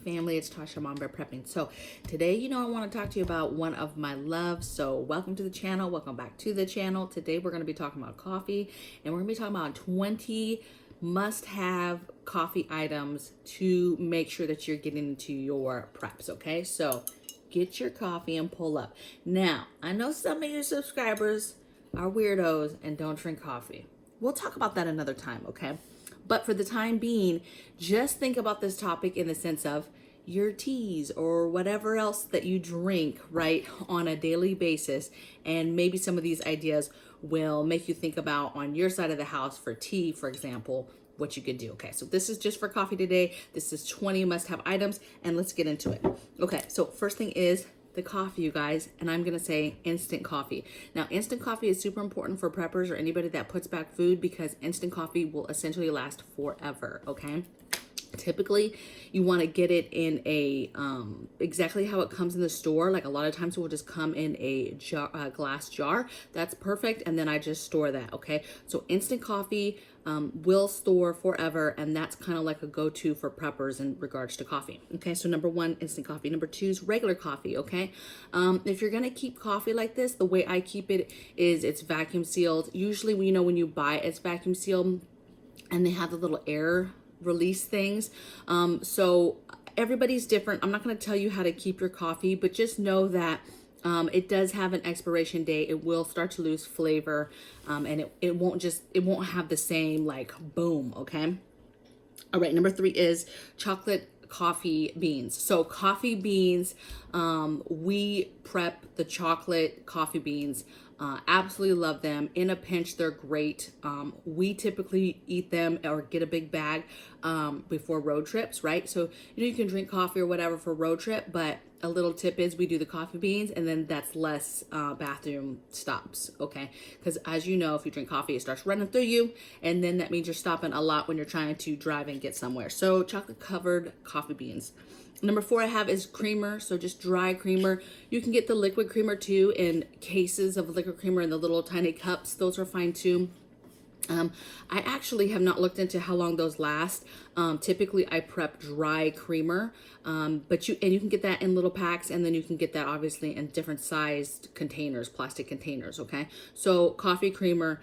family. It's Tasha Mom Bear Prepping. So today, I want to talk to you about one of my loves. So welcome to the channel. Welcome back to the channel. Today, we're going to be talking about coffee, and we're going to be talking about 20 must-have coffee items to make sure that you're getting into your preps. Okay, so get your coffee and pull up. Now, I know some of your subscribers are weirdos and don't drink coffee. We'll talk about that another time, okay? But for the time being, just think about this topic in the sense of your teas or whatever else that you drink, right, on a daily basis. And maybe some of these ideas will make you think about on your side of the house for tea, for example, what you could do. Okay, so this is just for coffee today. This is 20 must-have items, and let's get into it. Okay, so first thing is the coffee, you guys, and I'm gonna say instant coffee. Now, instant coffee is super important for preppers or anybody that puts back food because instant coffee will essentially last forever, okay? Typically, you want to get it in a exactly how it comes in the store. Like a lot of times it will just come in a jar, glass jar. That's perfect, and then I just store that, okay? So instant coffee will store forever, and that's kind of like a go-to for preppers in regards to coffee. Okay, so number one, instant coffee. Number two is regular coffee, okay? If you're gonna keep coffee like this, the way I keep it is it's vacuum sealed. Usually, when you buy it, it's vacuum sealed, and they have the little air release things. So everybody's different. I'm not going to tell you how to keep your coffee, but just know that it does have an expiration date. It will start to lose flavor, and it won't have the same like boom. Okay. All right. Number three is chocolate coffee beans. So coffee beans, we prep the chocolate coffee beans. Absolutely love them. In a pinch, they're great. We typically eat them or get a big bag before road trips, right? So, you can drink coffee or whatever for road trip, but a little tip is we do the coffee beans, and then that's less bathroom stops, okay? Because as you know, if you drink coffee, it starts running through you, and then that means you're stopping a lot when you're trying to drive and get somewhere. So chocolate covered coffee beans. Number four I have is creamer, so just dry creamer. You can get the liquid creamer too in cases of liquid creamer in the little tiny cups. Those are fine too. I actually have not looked into how long those last. Typically I prep dry creamer, but you can get that in little packs, and then you can get that obviously in different sized containers, plastic containers, okay? So coffee creamer,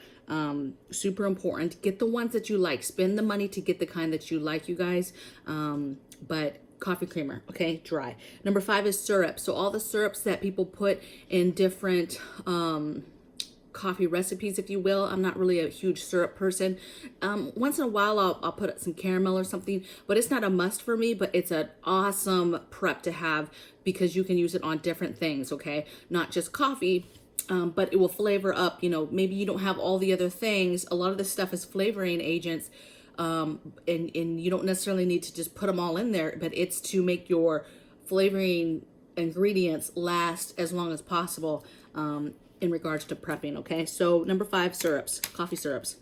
super important. Get the ones that you like. Spend the money to get the kind that you like, you guys. But coffee creamer, okay, dry. Number five is syrup. So all the syrups that people put in different coffee recipes, if you will. I'm not really a huge syrup person. Once in a while I'll put some caramel or something, but it's not a must for me, but it's an awesome prep to have because you can use it on different things, okay? Not just coffee, but it will flavor up, maybe you don't have all the other things. A lot of this stuff is flavoring agents, and you don't necessarily need to just put them all in there, but it's to make your flavoring ingredients last as long as possible in regards to prepping, okay? So number five, syrups, coffee syrups.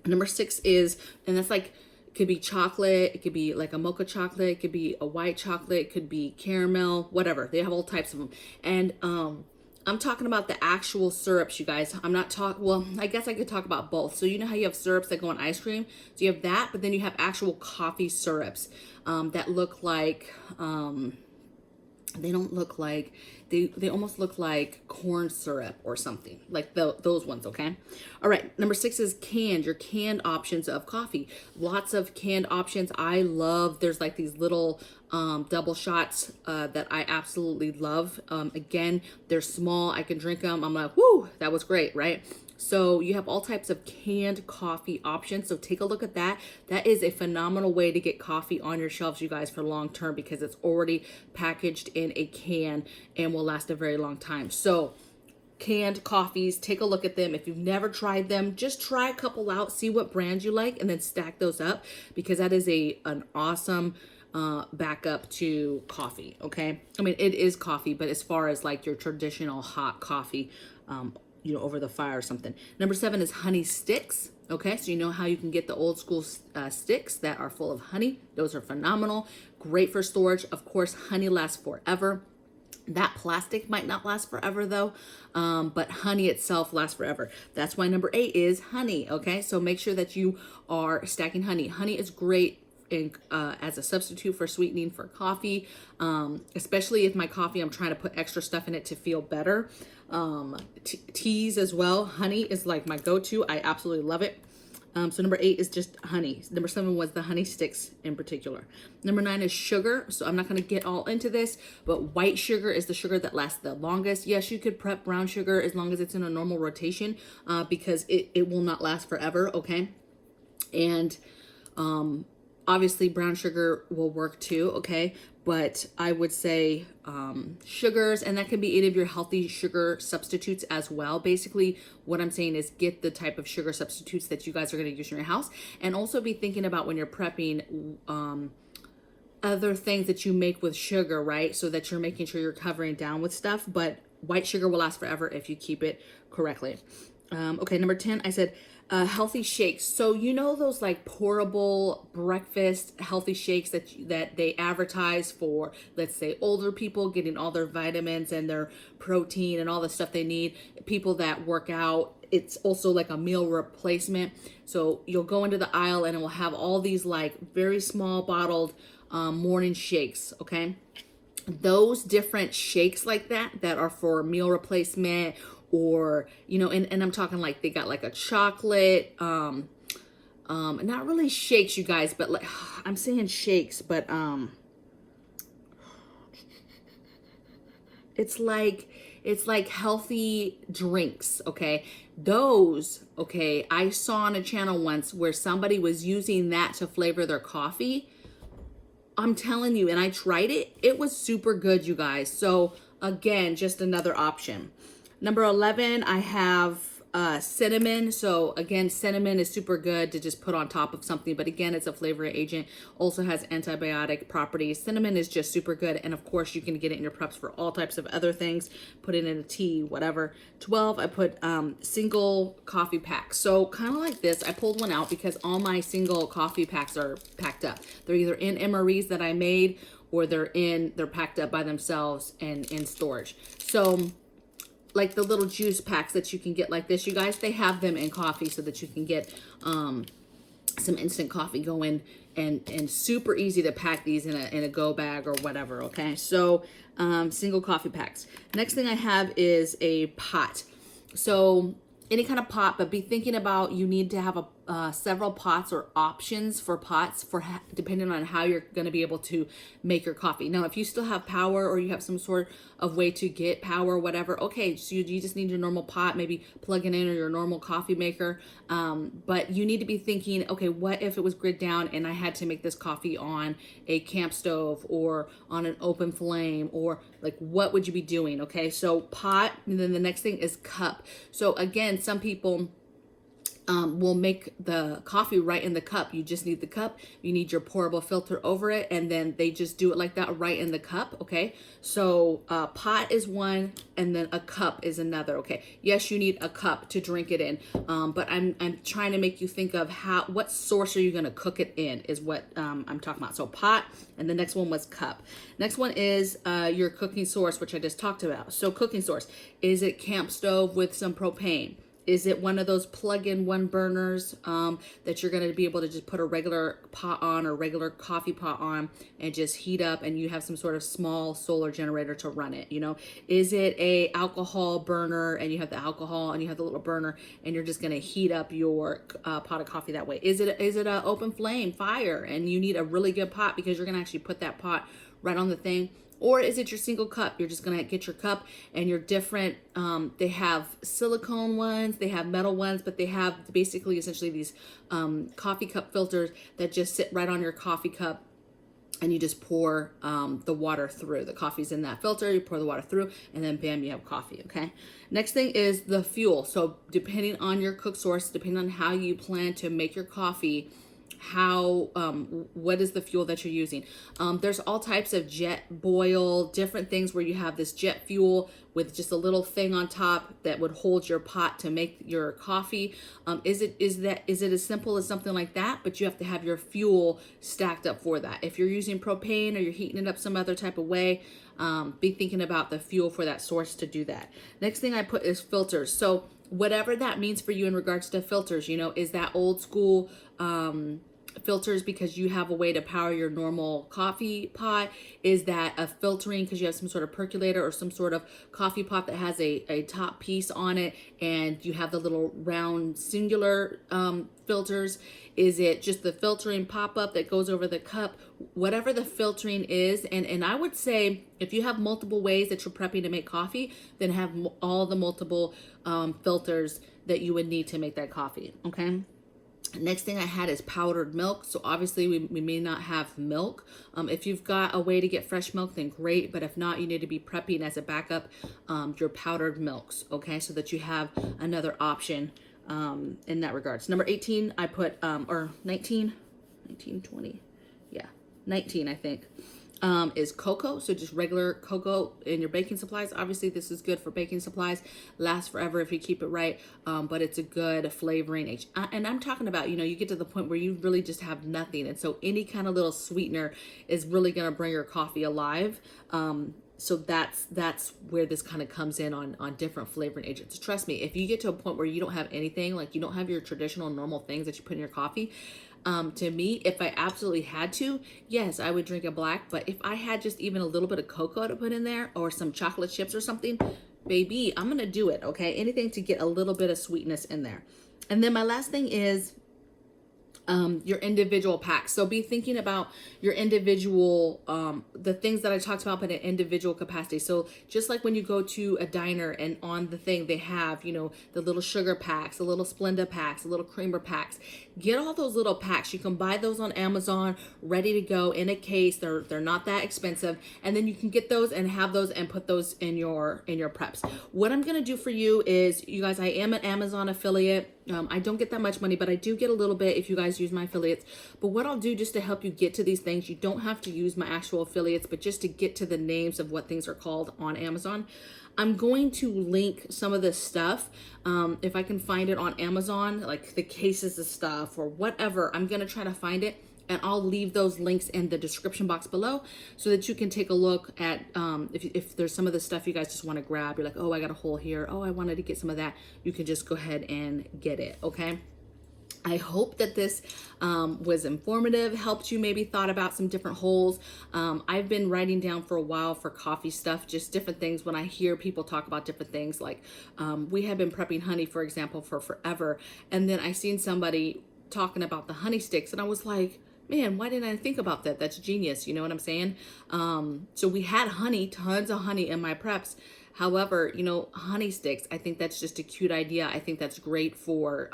Number six is, and that's like, it could be chocolate, it could be like a mocha chocolate, it could be a white chocolate, it could be caramel, whatever. They have all types of them. And I'm talking about the actual syrups, you guys. I'm not well, I guess I could talk about both. So you know how you have syrups that go on ice cream? So you have that, but then you have actual coffee syrups that look like, they don't look like, they almost look like corn syrup or something, like those ones, okay? All right, number six is your canned options of coffee. Lots of canned options. I love, there's like these little double shots that I absolutely love. Again, they're small, I can drink them. I'm like, whoo, that was great, right? So you have all types of canned coffee options. So take a look at that. That is a phenomenal way to get coffee on your shelves, you guys, for long term because it's already packaged in a can and will last a very long time. So canned coffees, take a look at them. If you've never tried them, just try a couple out, see what brands you like, and then stack those up because that is an awesome backup to coffee, okay? I mean, it is coffee, but as far as like your traditional hot coffee, over the fire or something. Number seven is honey sticks. Okay, so you know how you can get the old school sticks that are full of honey. Those are phenomenal. Great for storage. Of course, honey lasts forever. That plastic might not last forever though, but honey itself lasts forever. That's why number 8 is honey, okay? So make sure that you are stacking honey. Honey is great in as a substitute for sweetening for coffee, especially if my coffee, I'm trying to put extra stuff in it to feel better. Teas as well. Honey is like my go-to. I absolutely love it. So number 8 is just honey. Number 7 was the honey sticks in particular. Number 9 is sugar. So I'm not going to get all into this, but white sugar is the sugar that lasts the longest. Yes, you could prep brown sugar as long as it's in a normal rotation, because it will not last forever. Okay. And, obviously brown sugar will work too. Okay. But I would say, sugars, and that can be any of your healthy sugar substitutes as well. Basically, what I'm saying is get the type of sugar substitutes that you guys are going to use in your house, and also be thinking about when you're prepping, other things that you make with sugar, right? So that you're making sure you're covering down with stuff, but white sugar will last forever if you keep it correctly. Okay, number 10, I said, healthy shakes. So you know those like pourable breakfast healthy shakes that they advertise for, let's say, older people getting all their vitamins and their protein and all the stuff they need. People that work out, it's also like a meal replacement. So you'll go into the aisle and it will have all these like very small bottled morning shakes. Okay, those different shakes like that are for meal replacement, or, you know, and I'm talking like they got like a chocolate, not really shakes, you guys, but like, I'm saying shakes, but, it's like healthy drinks. Okay. Those, okay, I saw on a channel once where somebody was using that to flavor their coffee. I'm telling you, and I tried it. It was super good, you guys. So again, just another option. Number 11, I have cinnamon. So again, cinnamon is super good to just put on top of something, but again, it's a flavoring agent, also has antibiotic properties. Cinnamon is just super good, and of course you can get it in your preps for all types of other things, put it in a tea, whatever. 12, I put single coffee packs. So kind of like this, I pulled one out because all my single coffee packs are packed up. They're either in MREs that I made, or they're packed up by themselves and in storage. So like the little juice packs that you can get like this, you guys, they have them in coffee so that you can get some instant coffee going, and super easy to pack these in a go bag or whatever. Okay, so single coffee packs. Next thing I have is a pot. So any kind of pot, but be thinking about, you need to have several pots or options for pots for depending on how you're going to be able to make your coffee. Now, if you still have power, or you have some sort of way to get power, whatever, okay, so you just need your normal pot, maybe plug it in, or your normal coffee maker. But you need to be thinking, okay, what if it was grid down and I had to make this coffee on a camp stove or on an open flame, or like, what would you be doing? Okay, so pot, and then the next thing is cup. So again, some people will make the coffee right in the cup. You just need the cup. You need your pourable filter over it, and then they just do it like that right in the cup. Okay, so pot is one, and then a cup is another. Okay, yes, you need a cup to drink it in, but I'm trying to make you think of what source are you going to cook it in is what I'm talking about. So pot, and the next one was cup. Next one is your cooking source, which I just talked about. So cooking source, is it camp stove with some propane? Is it one of those plug-in one burners that you're going to be able to just put a regular pot on, or regular coffee pot on, and just heat up, and you have some sort of small solar generator to run it? You know, is it a alcohol burner, and you have the alcohol and you have the little burner, and you're just going to heat up your pot of coffee that way? Is it a open flame fire, and you need a really good pot because you're going to actually put that pot right on the thing? Or is it your single cup? You're just going to get your cup, and your different, they have silicone ones, they have metal ones, but they have basically essentially these coffee cup filters that just sit right on your coffee cup, and you just pour the water through. The coffee's in that filter, you pour the water through, and then bam, you have coffee, okay? Next thing is the fuel. So depending on your cook source, depending on how you plan to make your coffee, what is the fuel that you're using? There's all types of jet boil, different things where you have this jet fuel with just a little thing on top that would hold your pot to make your coffee. Is it as simple as something like that? But you have to have your fuel stacked up for that. If you're using propane, or you're heating it up some other type of way, be thinking about the fuel for that source to do that. Next thing I put is filters. So whatever that means for you in regards to filters, you know, is that old school filters because you have a way to power your normal coffee pot, is that a filtering because you have some sort of percolator or some sort of coffee pot that has a top piece on it, and you have the little round singular filters? Is it just the filtering pop-up that goes over the cup? Whatever the filtering is, and I would say if you have multiple ways that you're prepping to make coffee, then have all the multiple filters that you would need to make that coffee, okay? Next thing I had is powdered milk. So obviously we may not have milk. If you've got a way to get fresh milk, then great. But if not, you need to be prepping as a backup your powdered milks, okay? So that you have another option in that regards. Number 18, I put, or 19, 20, yeah, 19, I think, is cocoa. So just regular cocoa in your baking supplies. Obviously this is good for baking supplies, lasts forever if you keep it right, but it's a good flavoring agent. And I'm talking about, you know, you get to the point where you really just have nothing, and so any kind of little sweetener is really going to bring your coffee alive. So that's where this kind of comes in on different flavoring agents. Trust me, if you get to a point where you don't have anything, like you don't have your traditional normal things that you put in your coffee, to me, if I absolutely had to, yes, I would drink a black. But if I had just even a little bit of cocoa to put in there or some chocolate chips or something, baby, I'm gonna do it, okay? Anything to get a little bit of sweetness in there. And then my last thing is your individual packs. So be thinking about your individual, the things that I talked about, but in individual capacity. So just like when you go to a diner and on the thing, they have, you know, the little sugar packs, the little Splenda packs, the little creamer packs. Get all those little packs. You can buy those on Amazon, ready to go in a case. They're not that expensive. And then you can get those and have those and put those in your preps. What I'm going to do for you is, you guys, I am an Amazon affiliate. I don't get that much money, but I do get a little bit if you guys use my affiliates. But what I'll do just to help you get to these things, you don't have to use my actual affiliates, but just to get to the names of what things are called on Amazon, I'm going to link some of this stuff. If I can find it on Amazon, like the cases of stuff or whatever, I'm going to try to find it. And I'll leave those links in the description box below so that you can take a look at if there's some of the stuff you guys just want to grab. You're like, oh, I got a hole here. Oh, I wanted to get some of that. You can just go ahead and get it, okay? I hope that this was informative, helped you, maybe thought about some different holes. I've been writing down for a while for coffee stuff, just different things. When I hear people talk about different things, like we have been prepping honey, for example, for forever. And then I seen somebody talking about the honey sticks, and I was like, man, why didn't I think about that? That's genius. You know what I'm saying? So we had honey, tons of honey in my preps. However, you know, honey sticks, I think that's just a cute idea. I think that's great for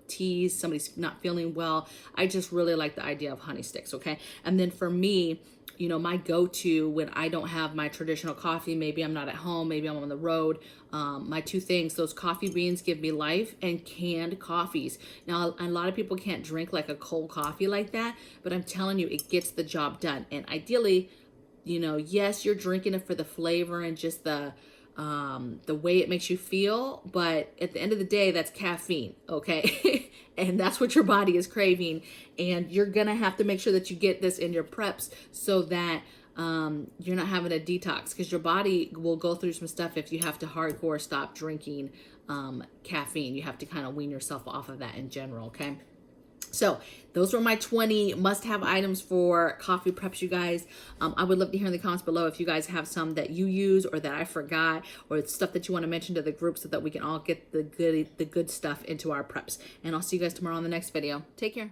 teas, somebody's not feeling well. I just really like the idea of honey sticks, okay? And then for me, you know, my go-to when I don't have my traditional coffee, maybe I'm not at home, maybe I'm on the road, my two things, those coffee beans give me life, and canned coffees. Now, a lot of people can't drink like a cold coffee like that, but I'm telling you, it gets the job done. And ideally, you know, yes, you're drinking it for the flavor and just the way it makes you feel, but at the end of the day, that's caffeine, okay? And that's what your body is craving, and you're gonna have to make sure that you get this in your preps so that you're not having a detox, because your body will go through some stuff if you have to hardcore stop drinking caffeine. You have to kind of wean yourself off of that in general, okay? So those were my 20 must-have items for coffee preps, you guys. I would love to hear in the comments below if you guys have some that you use or that I forgot, or stuff that you want to mention to the group so that we can all get the good stuff into our preps. And I'll see you guys tomorrow on the next video. Take care.